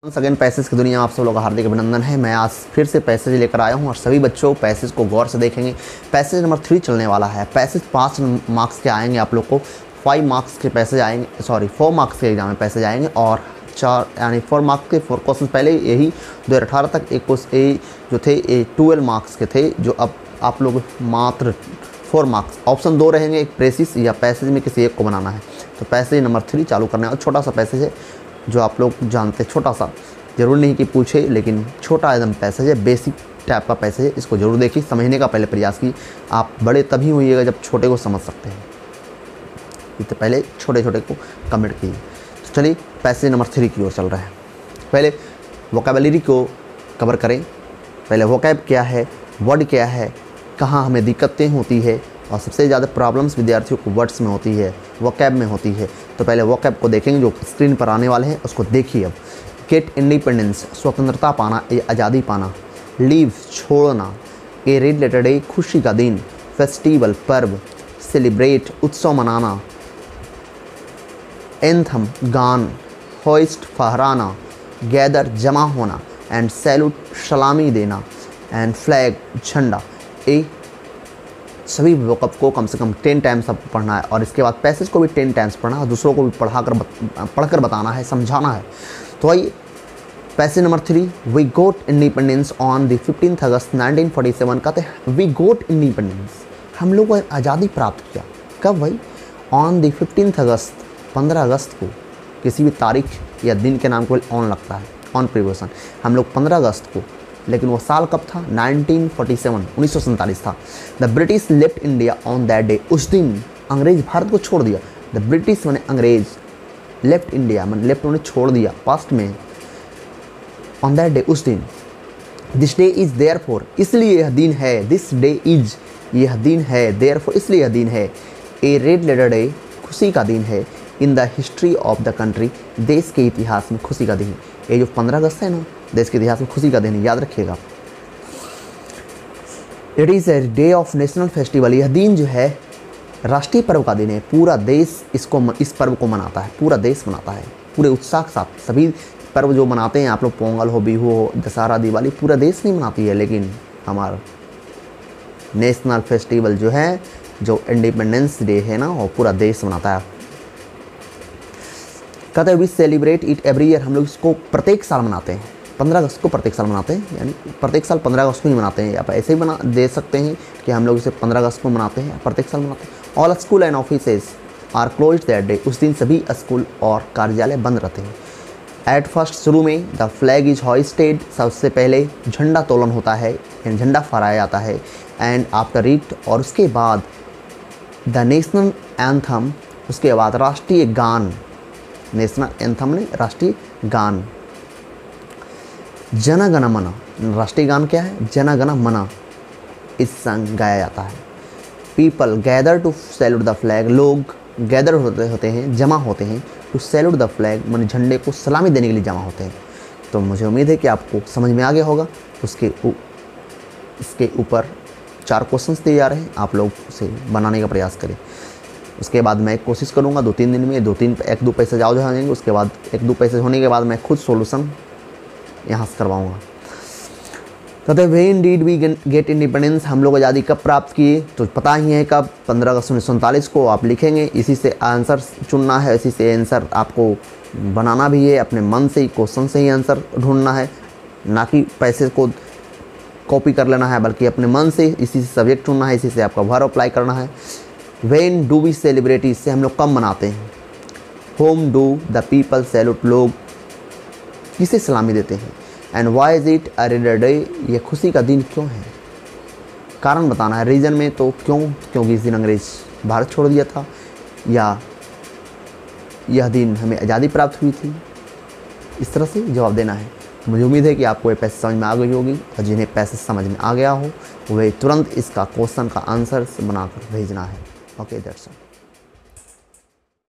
Again passage की दुनिया में आप सब लोगों का हार्दिक अभिनंदन है। मैं आज फिर से पैसेज लेकर आया हूं और सभी बच्चों पैसेज को गौर से देखेंगे। पैसेज नंबर 3 चलने वाला है। पैसेज 5 मार्क्स के आएंगे, आप लोग को 5 मार्क्स के पैसेज आएंगे, 4 मार्क्स के एग्जाम में पैसेज आएंगे और 4 मार्क्स के 4 क्वेश्चन पहले यही 2018 तक एक क्वेश्चन जो थे 12 मार्क्स के थे, जो अब आप लोग मात्र 4 मार्क्स। ऑप्शन 2 रहेंगे, एक प्रेसिस या पैसेज में किसी एक को बनाना है। तो पैसेज नंबर 3 चालू करने और छोटा सा पैसेज है जो आप लोग जानते हैं, छोटा सा, ज़रूर नहीं कि पूछे, लेकिन छोटा एकदम पैसेज है, बेसिक टाइप का पैसेज है। इसको ज़रूर देखिए, समझने का पहले प्रयास कीजिए। आप बड़े तभी होइएगा जब छोटे को समझ सकते हैं, इससे पहले छोटे छोटे को कमेंट कीजिए। तो चलिए पैसेज नंबर 3 की ओर चल रहा है। पहले वोकैबुलरी को कवर करें। पहले वोकैब क्या है, वर्ड क्या है, कहाँ हमें दिक्कतें होती है और सबसे ज़्यादा प्रॉब्लम्स विद्यार्थियों को वर्ड्स में होती है, वोकैब में होती है। तो पहले वोकैब को देखेंगे जो स्क्रीन पर आने वाले हैं, उसको देखिए। अब गेट इंडिपेंडेंस, स्वतंत्रता पाना या आज़ादी पाना। लीव, छोड़ना। ए रेड लेटर डे, खुशी का दिन। फेस्टिवल, पर्व। सेलिब्रेट, उत्सव मनाना। एंथम, गान। होइस्ट, फहराना। गैदर, जमा होना। एंड सैल्यूट, सलामी देना। एंड फ्लैग, झंडा। ए सभी वोकैब को कम से कम 10 टाइम्स आपको पढ़ना है और इसके बाद पैसेज को भी 10 टाइम्स पढ़ना है, दूसरों को भी पढ़कर बताना है, समझाना है। तो आइए passage number 3, we got independence on the 15 August 1947। कहते हैं वी गोट इंडिपेंडेंस, हम लोग को आज़ादी प्राप्त किया। कब भाई? ऑन द 15 अगस्त, 15 अगस्त को। किसी भी तारीख या दिन के नाम को ऑन लगता है, ऑन प्रिपोजिशन। हम लोग 15 अगस्त को, लेकिन वो साल कब था? 1947, 1947 था। The British left India on that day, उस दिन अंग्रेज भारत को छोड़ दिया। द ब्रिटिश मैंने अंग्रेज, लेफ्ट इंडिया मैंने लेफ्ट उन्हें छोड़ दिया पास्ट में। ऑन दैट डे, उस दिन। This day is there for, इसलिए यह दिन है। दिस डे इज, यह दिन है। देयर फॉर, इसलिए यह दिन है। ए रेड लेटर डे, खुशी का दिन है। In the history of the country, देश के इतिहास में खुशी का दिन। ये जो 15 अगस्त है ना, देश के इतिहास में खुशी का दिन, याद रखिएगा। It is a day of national festival, यह दिन जो है राष्ट्रीय पर्व का दिन है। पूरा देश इस पर्व को मनाता है, पूरा देश मनाता है पूरे उत्साह के साथ। सभी पर्व जो मनाते हैं आप लोग, पोंगल हो, बिहू हो, दशहरा, दिवाली, पूरा देश नहीं मनाती है, लेकिन हमारा नेशनल फेस्टिवल जो है, जो इंडिपेंडेंस डे है ना, वो पूरा देश मनाता है। कहते हैं we celebrate it every year, हम लोग इसको प्रत्येक साल मनाते हैं। 15 अगस्त को प्रत्येक साल मनाते हैं, यानी प्रत्येक साल 15 अगस्त को ही मनाते हैं। आप ऐसे ही बना दे सकते हैं कि हम लोग इसे 15 अगस्त को मनाते हैं, प्रत्येक साल मनाते हैं। All school and offices are closed that day, उस दिन सभी स्कूल और कार्यालय बंद रहते हैं। एट फर्स्ट, शुरू में द फ्लैग इज हॉइस्टेड, सबसे पहले झंडा तोलन होता है, यानी झंडा फहराया जाता है। एंड आफ्टर इट, और उसके बाद द नेशनल एंथम, उसके बाद राष्ट्रीय गान। नेशनल एंथम ने राष्ट्रीय गान। जन गण मन, राष्ट्रीय गान क्या है? जन गण मन, इस संग गाया जाता है। People gather to salute the flag, लोग गैदर होते हैं, जमा होते हैं। टू सैल्यूट द फ्लैग, मन झंडे को सलामी देने के लिए जमा होते हैं। तो मुझे उम्मीद है कि आपको समझ में आ गया होगा। इसके ऊपर 4 क्वेश्चंस दिए जा रहे हैं, आप लोग उसे बनाने का प्रयास करें। उसके बाद मैं कोशिश करूंगा 2-3 दिन में 1-2 पैसे जाओ जाएंगे। उसके बाद 1-2 पैसे होने के बाद मैं खुद सॉल्यूशन यहाँ से करवाऊँगा। कहते when did we get independence, हम लोग आज़ादी कब प्राप्त किए? तो पता ही है कब, 15 अगस्त 1947 को। आप लिखेंगे, इसी से आंसर चुनना है, इसी से आंसर आपको बनाना भी है। अपने मन से ही, क्वेश्चन से ही आंसर ढूंढना है, ना कि पैसे को कॉपी कर लेना है, बल्कि अपने मन से इसी से सब्जेक्ट चुनना है, इसी से आपका वर्ब अप्लाई करना है। व्हेन डू वी सेलिब्रेट, इससे हम लोग कब मनाते हैं। Whom do the people salute, लोग किसे सलामी देते हैं। And why is it a red day, ये खुशी का दिन क्यों है? कारण बताना है, रीजन में तो क्यों, क्योंकि इस दिन अंग्रेज भारत छोड़ दिया था, या यह दिन हमें आज़ादी प्राप्त हुई थी। इस तरह से जवाब देना है। मुझे उम्मीद है कि आपको ये पैसे समझ में आ गई होगी, और जिन्हें पैसे समझ में आ गया हो वे तुरंत इसका क्वेश्चन का आंसर बनाकर भेजना है। Okay, that's all.